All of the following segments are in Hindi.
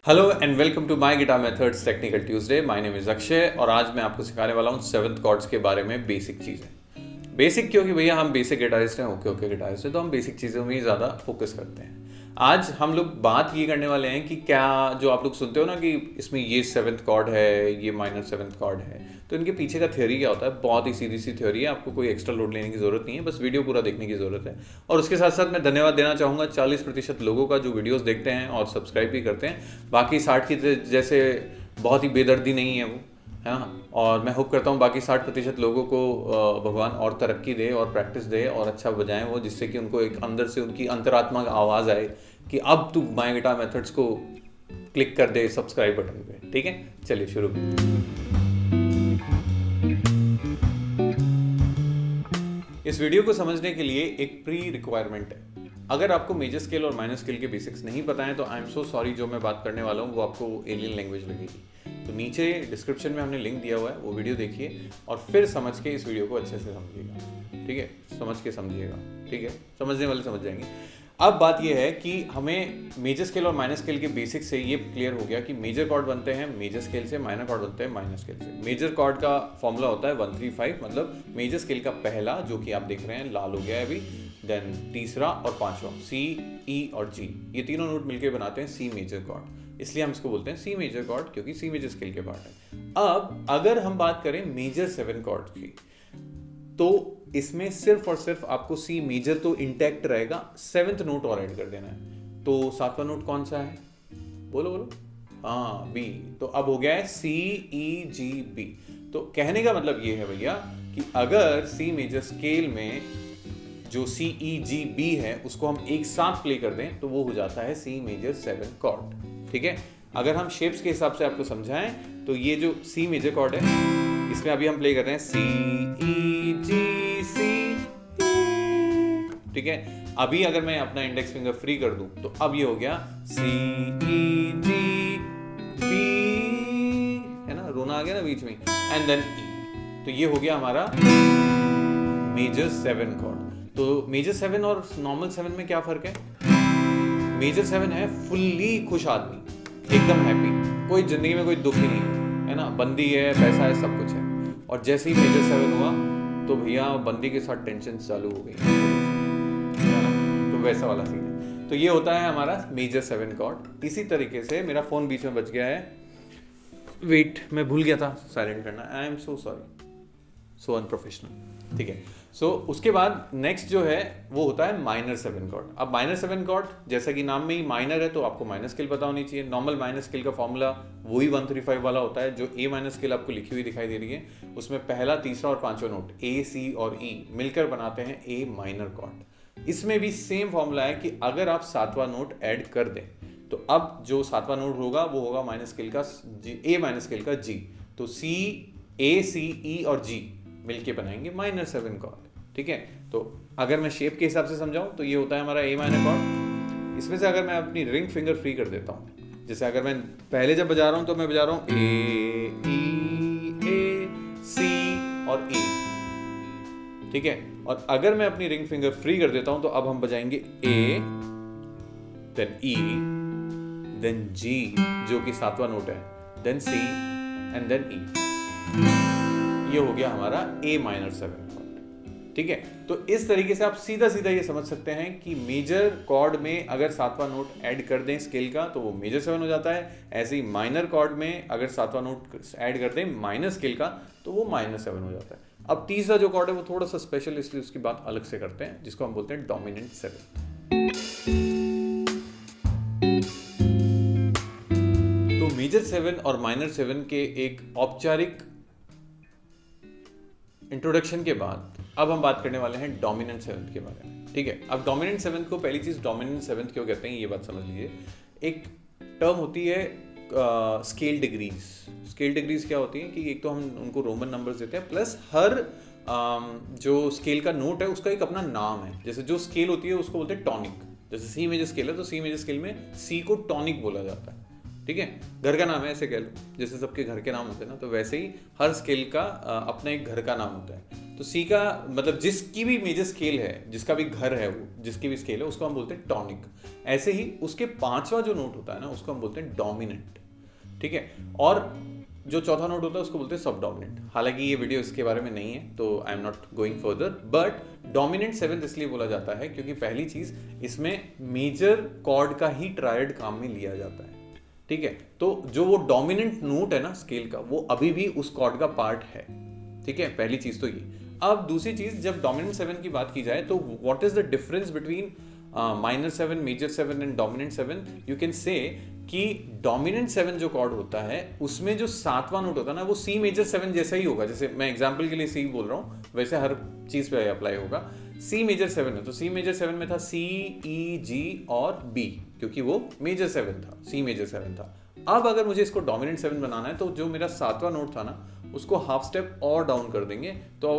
Hello and welcome to my guitar methods technical Tuesday. My name is Akshay और आज मैं आपको सिखाने वाला हूँ सेवंथ कॉर्ड्स के बारे में बेसिक चीज़ें। बेसिक क्योंकि भैया हम बेसिक गिटारिस्ट हैं, ओके गिटारिस्ट हैं, तो हम बेसिक चीज़ों में ही ज़्यादा फोकस करते हैं। आज हम लोग बात ये करने वाले हैं कि क्या जो आप लोग सुनते हो ना कि इसमें ये सेवंथ कॉर्ड है, ये माइनर सेवंथ कॉर्ड है, तो इनके पीछे का थ्योरी क्या होता है। बहुत ही सीधी सी थ्योरी है, आपको कोई एक्स्ट्रा लोड लेने की ज़रूरत नहीं है, बस वीडियो पूरा देखने की ज़रूरत है। और उसके साथ साथ मैं धन्यवाद देना चाहूँगा 40% लोगों का जो वीडियोज़ देखते हैं और सब्सक्राइब भी करते हैं। बाकी 60 की जैसे बहुत ही बेदर्दी नहीं है वो, है ना। और मैं होप करता हूँ बाकी 60% लोगों को भगवान और तरक्की दे और प्रैक्टिस दे और अच्छा बजाएं वो, जिससे कि उनको एक अंदर से उनकी अंतरात्मा का आवाज़ आए कि अब तू माय गिटार मेथड्स को क्लिक कर दे सब्सक्राइब बटन पे। ठीक है, चलिए शुरू। इस वीडियो को समझने के लिए एक प्री रिक्वायरमेंट है। अगर आपको मेजर स्केल और माइनर स्केल के बेसिक्स नहीं पता है तो आई एम सो सॉरी, जो मैं बात करने वाला हूँ वो आपको एलियन लैंग्वेज लगेगी। तो नीचे डिस्क्रिप्शन में हमने लिंक दिया हुआ है, वो वीडियो देखिए और फिर समझ के इस वीडियो को अच्छे से समझिएगा। ठीक है, समझ के समझिएगा। ठीक है, समझने वाले समझ जाएंगे। अब बात यह है कि हमें मेजर स्केल और माइनर स्केल के बेसिक से ये क्लियर हो गया कि मेजर कॉर्ड बनते हैं मेजर स्केल से, माइनर कॉर्ड बनते हैं माइनर स्केल से। मेजर कॉर्ड का फॉर्मूला होता है 135, मतलब मेजर स्केल का पहला जो कि आप देख रहे हैं लाल हो गया है अभी, देन तीसरा और पांचवा सी, ई और जी, ये तीनों नोट मिलकर बनाते हैं सी मेजर कॉर्ड। इसलिए हम इसको बोलते हैं सी मेजर कॉर्ड, क्योंकि सी मेजर स्केल के पार्ट है। अब अगर हम बात करें मेजर 7 कॉर्ड की, तो इसमें सिर्फ और सिर्फ आपको सी मेजर तो इंटैक्ट रहेगा, 7th नोट और ऐड कर देना है। तो 7वां नोट कौन सा है, बोलो बोलो। हाँ, बी। तो अब हो गया है सी ई जी बी। तो कहने का मतलब ये है भैया कि अगर सी मेजर स्केल में जो सी ई जी बी है उसको हम एक साथ प्ले कर दें तो वो हो जाता है सी मेजर 7 कॉर्ड। ठीक है, अगर हम शेप्स के हिसाब से आपको समझाएं तो ये जो सी मेजर कॉर्ड है इसमें अभी हम प्ले कर रहे हैं सी ई जी सी। ठीक है, अभी अगर मैं अपना इंडेक्स फिंगर फ्री कर दूं तो अब ये हो गया सी ई जी बी, है ना, रोना आ गया ना बीच में, एंड देन ई। तो ये हो गया हमारा मेजर 7 कॉर्ड। तो मेजर 7 और नॉर्मल 7 में क्या फर्क है? मेजर 7 है फुल्ली खुश आदमी, एकदम हैप्पी, कोई जिंदगी में कोई दुख ही नहीं है ना, बंदी है, पैसा है, सब कुछ है। और जैसे ही मेजर 7 हुआ तो भैया बंदी के साथ टेंशन चालू हो गई, है ना। तो वैसा वाला सीन है। तो ये होता है हमारा मेजर 7 कॉर्ड। इसी तरीके से मेरा फोन बीच में बच गया है, वेट, मैं भूल गया था साइलेंट करना, I am so sorry, so unprofessional. ठीक है, सो उसके बाद नेक्स्ट जो है वो होता है माइनर 7 कॉर्ड। अब माइनर 7 कॉर्ड जैसा कि नाम में ही माइनर है तो आपको माइनर स्केल पता होनी चाहिए। नॉर्मल माइनर स्केल का फॉर्मूला वही 135 वाला होता है। जो ए माइनर स्केल आपको लिखी हुई दिखाई दे रही है उसमें पहला, तीसरा और पांचवा नोट ए, सी और ई मिलकर बनाते हैं ए माइनर कॉर्ड। इसमें भी सेम फॉर्मूला है कि अगर आप 7वां नोट ऐड कर दें तो अब जो 7वां नोट होगा वो होगा माइनर स्केल का ए माइनर स्केल का जी। तो सी, ए, सी, ई और जी मिलके बनाएंगे माइनर 7 कॉर्ड। ठीक है, तो अगर मैं शेप के हिसाब से समझाऊं तो ये होता है हमारा ए माइनर कॉर्ड। इसमें से अगर मैं अपनी रिंग फिंगर फ्री कर देता हूं, जैसे अगर मैं पहले जब बजा रहा हूं तो मैं बजा रहा हूं ए ई ए सी और ई। ठीक है, और अगर मैं अपनी रिंग फिंगर फ्री कर देता हूं तो अब हम बजाएंगे ए, देन ई, देन जी जो कि 7वां नोट है, देन सी एंड देन ई। ये हो गया हमारा ए माइनर 7 कॉर्ड। ठीक है, तो इस तरीके से आप सीधा सीधा ये समझ सकते हैं कि मेजर कॉर्ड में अगर 7वां नोट ऐड कर दें स्केल का तो वो मेजर 7 हो जाता है। ऐसे ही माइनर कॉर्ड में अगर 7वां नोट ऐड कर दें माइनर स्केल का तो वो माइनर 7 हो जाता है। अब तीसरा जो कॉर्ड है वो थोड़ा सा स्पेशल, इसलिए उसकी बात अलग से करते हैं, जिसको हम बोलते हैं डोमिनेंट 7। तो मेजर 7 और माइनर 7 के एक औपचारिक इंट्रोडक्शन के बाद अब हम बात करने वाले हैं डोमिनेंट 7 के बारे में। ठीक है, अब डोमिनेंट 7 को पहली चीज डोमिनेंट 7 क्यों कहते हैं ये बात समझ लीजिए। एक टर्म होती है स्केल डिग्रीज। स्केल डिग्रीज क्या होती है कि एक तो हम उनको रोमन नंबर्स देते हैं, प्लस हर जो स्केल का नोट है उसका एक अपना नाम है। जैसे जो स्केल होती है उसको बोलते हैं टॉनिक। जैसे सी मेजर स्केल है तो सी मेजर स्केल में सी को टॉनिक बोला जाता है। ठीक है, घर का नाम है, ऐसे कह लो, जैसे सबके घर के नाम होते हैं ना, तो वैसे ही हर स्केल का अपना एक घर का नाम होता है। तो तो सी का मतलब जिसकी भी मेजर स्केल है, जिसका भी घर है, वो जिसकी भी स्केल है उसको हम बोलते हैं टॉनिक। ऐसे ही उसके पांचवा जो नोट होता है ना उसको हम बोलते हैं डोमिनेंट, ठीक है। और जो चौथा नोट होता है उसको बोलते हैं सब डोमिनेंट। हालांकि ये वीडियो इसके बारे में नहीं है तो I am not going further, but dominant seventh इसलिए बोला जाता है क्योंकि पहली चीज इसमें मेजर कॉर्ड का ही ट्रायड काम में लिया जाता है, ठीक है। तो जो वो डोमिनेंट नोट है ना स्केल का, वो अभी भी उस कॉर्ड का पार्ट है, ठीक है। पहली चीज तो ये। अब दूसरी चीज, जब डोमिनेंट सेवन की बात की जाए तो what is the difference between minor seven, major seven and dominant seven? You can say कि डोमिनेंट सेवन जो कॉर्ड होता है उसमें जो सातवां नोट होता है ना वो सी मेजर सेवन जैसा ही होगा। जैसे मैं एग्जांपल के लिए सी बोल रहा हूँ, वैसे हर चीज पे अप्लाई होगा। सी मेजर सेवन है तो सी मेजर सेवन में था सी, ई, जी और बी, क्योंकि वो मेजर सेवन था, सी मेजर सेवन था। अब अगर मुझे इसको डोमिनेंट सेवन बनाना है तो जो मेरा सातवां नोट था ना उसको हाफ स्टेप और डाउन कर देंगे तो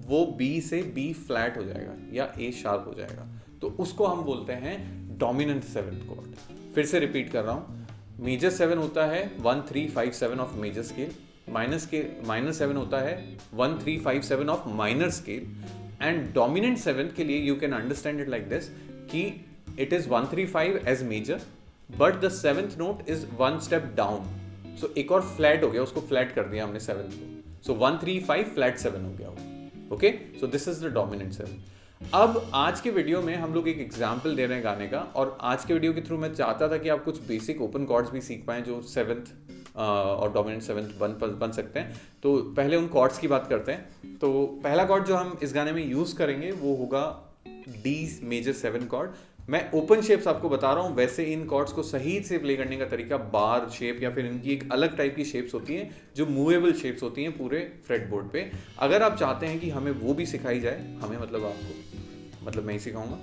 वो बी से बी फ्लैट हो जाएगा या ए शार्प हो जाएगा, तो उसको हम बोलते हैं डोमिनेंट सेवन कॉर्ड। फिर से रिपीट कर रहा हूं, मेजर सेवन होता है 1 3 5 7 of major scale, minor seven होता है 1 3 5 7 of minor scale, and dominant seven के लिए you can understand it like this कि it is 1 3 5 as major but the seventh note is 1 step down, so एक और फ्लैट हो गया, उसको फ्लैट कर दिया हमने सेवेंथ को, सो 1 3 5 फ्लैट सेवन हो गया वो, okay. So this is the dominant seven. अब आज के वीडियो में हम लोग एक एग्जाम्पल दे रहे हैं गाने का, और आज के वीडियो के थ्रू मैं चाहता था कि आप कुछ बेसिक ओपन कॉर्ड्स भी सीख पाएं जो सेवन्थ और डोमिनेंट सेवन्थ बन सकते हैं। तो पहले उन कॉर्ड्स की बात करते हैं। तो पहला कॉर्ड जो हम इस गाने में यूज करेंगे वो होगा डी मेजर सेवन कॉर्ड। मैं ओपन शेप्स आपको बता रहा हूँ, वैसे इन कॉर्ड्स को सही से प्ले करने का तरीका बार शेप या फिर इनकी एक अलग टाइप की शेप्स होती हैं जो मूवेबल शेप्स होती हैं पूरे फ्रेटबोर्ड पे। अगर आप चाहते हैं कि हमें वो भी सिखाई जाए, हमें मतलब आपको, मतलब मैं ही सिखाऊंगा,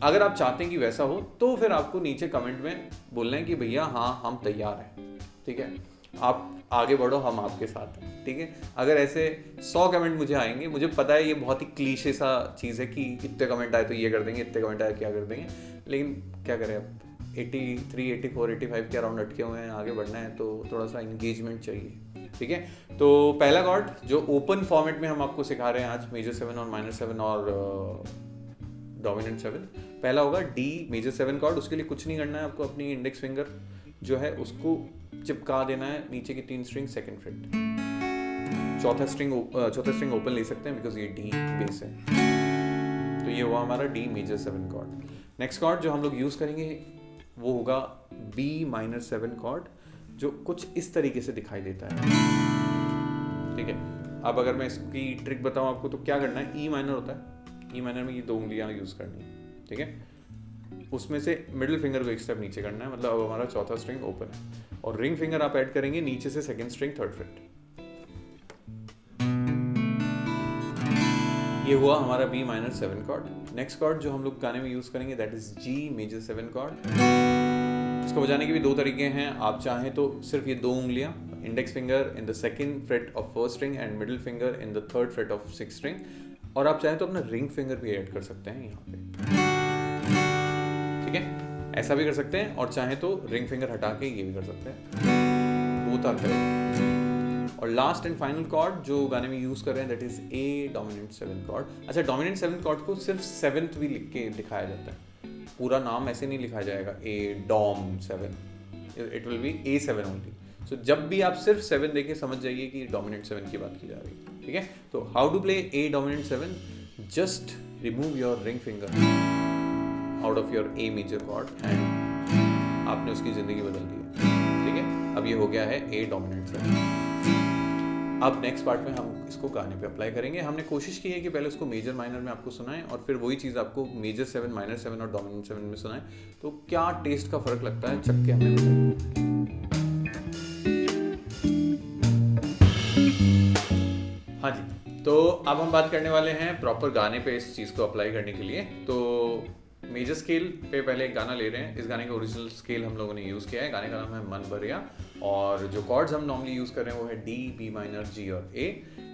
अगर आप चाहते हैं कि वैसा हो तो फिर आपको नीचे कमेंट में बोलना है कि भैया हाँ हम तैयार हैं, ठीक है, आप आगे बढ़ो, हम आपके साथ हैं, ठीक है। अगर ऐसे 100 कमेंट मुझे आएंगे, मुझे पता है ये बहुत ही क्लीशे सा चीज़ है कि इतने कमेंट आए तो ये कर देंगे, इतने कमेंट आए क्या कर देंगे, लेकिन क्या करें अब 83 84 85 के अराउंड अटके हुए हैं, आगे बढ़ना है तो थोड़ा सा इंगेजमेंट चाहिए, ठीक है। तो पहला कॉर्ड जो ओपन फॉर्मेट में हम आपको सिखा रहे हैं आज, मेजर सेवन और माइनर सेवन और डोमिनेंट सेवन, पहला होगा डी मेजर सेवन कॉर्ड। उसके लिए कुछ नहीं करना है, आपको अपनी इंडेक्स फिंगर जो है उसको चिपका देना है नीचे की 3 स्ट्रिंग सेकंड फ्रेट, चौथा स्ट्रिंग ओपन ले सकते हैं बिकॉज ये डी बेस है। तो ये हुआ हमारा D major seven chord. Next chord जो हम लोग यूज करेंगे वो होगा बी माइनर सेवन कॉर्ड, जो कुछ इस तरीके से दिखाई देता है, ठीक है। अब अगर मैं इसकी ट्रिक बताऊं आपको तो क्या करना है, ई माइनर होता है, ई माइनर में ये 2 उंगलियां यूज करनी है, ठीक है। उसमें से मिडिल फिंगर को एक स्टेप नीचे करना है, मतलब अब हमारा चौथा स्ट्रिंग ओपन है, और रिंग फिंगर आप ऐड करेंगे नीचे से सेकंड स्ट्रिंग थर्ड फ्रेट। ये हुआ हमारा B minor seven chord. Next chord जो हम लोग गाने में यूज करेंगे that is G major seven chord. इसको बजाने के भी 2 तरीके हैं, आप चाहें तो सिर्फ ये 2 उंगलियां, index finger in the second freight of first string and middle finger in the third freight of sixth string, और आप चाहें तो अपना रिंग फिंगर भी ऐड कर सकते हैं यहाँ पे, ठीक है, ऐसा भी कर सकते हैं, और चाहे तो रिंग फिंगर हटा के ये भी कर सकते हैं, बोथ आर करेक्ट। और लास्ट एंड फाइनल कॉर्ड जो गाने में यूज कर रहे हैं that is a dominant seven cord. अच्छा, डोमिनेंट सेवन कॉर्ड को सिर्फ सेवेंथ भी लिख के दिखाया जाता है, पूरा नाम ऐसे नहीं लिखा जाएगा A dom seven, it will be A seven only. So जब भी आप सिर्फ 7 देके समझ जाइए कि डोमिनेंट 7 की बात की जा रही है, ठीक है। तो how to play a dominant 7, just remove your ring finger out of your A major chord and आपने उसकी जिंदगी बदल दी है, ठीक है। अब ये हो गया है ए डोमिनेंट 7। अब नेक्स्ट पार्ट में हम इसको गाने पे अप्लाई करेंगे। हमने कोशिश की है कि पहले उसको मेजर माइनर में आपको सुनाएं और फिर वही चीज़ आपको मेजर 7, माइनर 7 और डोमिनेंट 7 में सुनाएं, तो क्या टेस्ट का फर्क लगता है चख के हमें बताइए। हाँ जी, तो अब हम बात करने वाले हैं प्रॉपर गाने पे इस चीज़ को अप्लाई करने के लिए। तो मेजर स्केल पे पहले एक गाना ले रहे हैं। इस गाने का ओरिजिनल स्केल हम लोगों ने यूज़ किया है। गाने का नाम है मन भरिया, और जो कॉर्ड्स हम नॉर्मली यूज़ कर रहे हैं वो है डी, बी माइनर, जी और ए।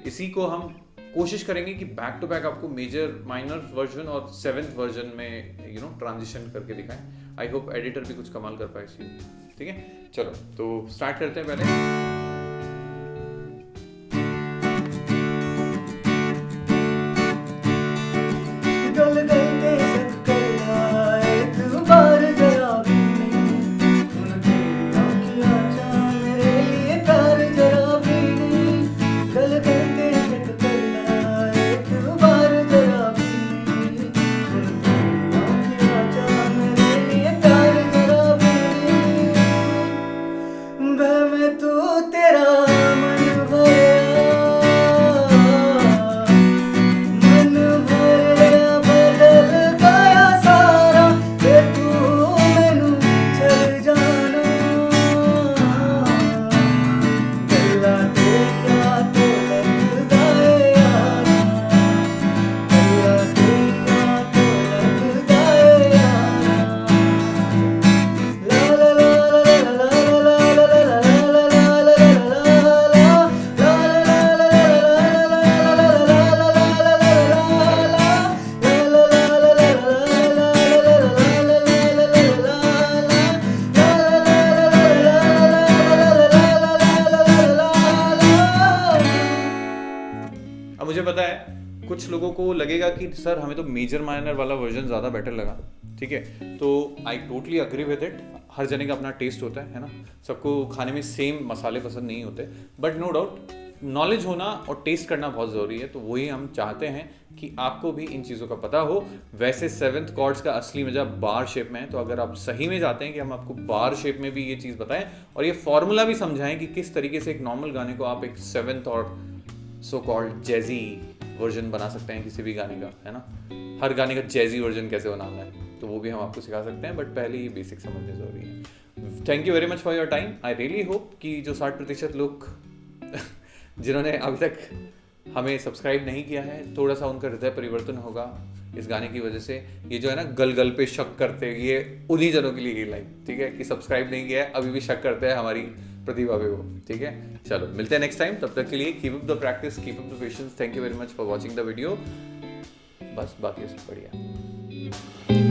इसी को हम कोशिश करेंगे कि बैक टू बैक आपको मेजर माइनर वर्जन और 7th वर्जन में ट्रांजिशन करके दिखाएं। आई होप एडिटर भी कुछ कमाल कर पाए इसलिए, ठीक है। चलो तो स्टार्ट करते हैं पहले। कुछ लोगों को लगेगा कि सर हमें तो मेजर माइनर वाला वर्जन ज़्यादा बेटर लगा, ठीक है, तो I totally agree with it. हर जने का अपना टेस्ट होता है ना, सबको खाने में सेम मसाले पसंद नहीं होते, बट नो डाउट नॉलेज होना और टेस्ट करना बहुत ज़रूरी है। तो वही हम चाहते हैं कि आपको भी इन चीज़ों का पता हो। वैसे 7th कॉर्ड्स का असली मजा बार शेप में है, तो अगर आप सही में चाहते हैं कि हम आपको बार शेप में भी ये चीज़ बताएं और ये फॉर्मूला भी समझाएं कि किस तरीके से एक नॉर्मल गाने को आप एक 7th और सो कॉल्ड जैजी वर्जन बना सकते हैं किसी भी गाने का, है ना, हर गाने का जैजी वर्जन कैसे बनाना है, तो वो भी हम आपको सिखा सकते हैं, बट पहले ये बेसिक समझने ज़रूरी है। Thank you very much for your time. I really hope कि जो 60% लोग जिन्होंने अभी तक हमें सब्सक्राइब नहीं किया है, थोड़ा सा उनका हृदय परिवर्तन होगा इस गाने की वजह से। ये जो है ना गल गल पे शक करते, ये उन्हीं जनों के लिए ये लाइन, ठीक है, कि सब्सक्राइब नहीं किया है अभी भी शक करते हैं हमारी प्रतिभा पे वो, ठीक है। चलो मिलते हैं नेक्स्ट टाइम, तब तक के लिए keep up the practice, keep up the patience. Thank you very much for watching the video. बस बाकी सब बढ़िया।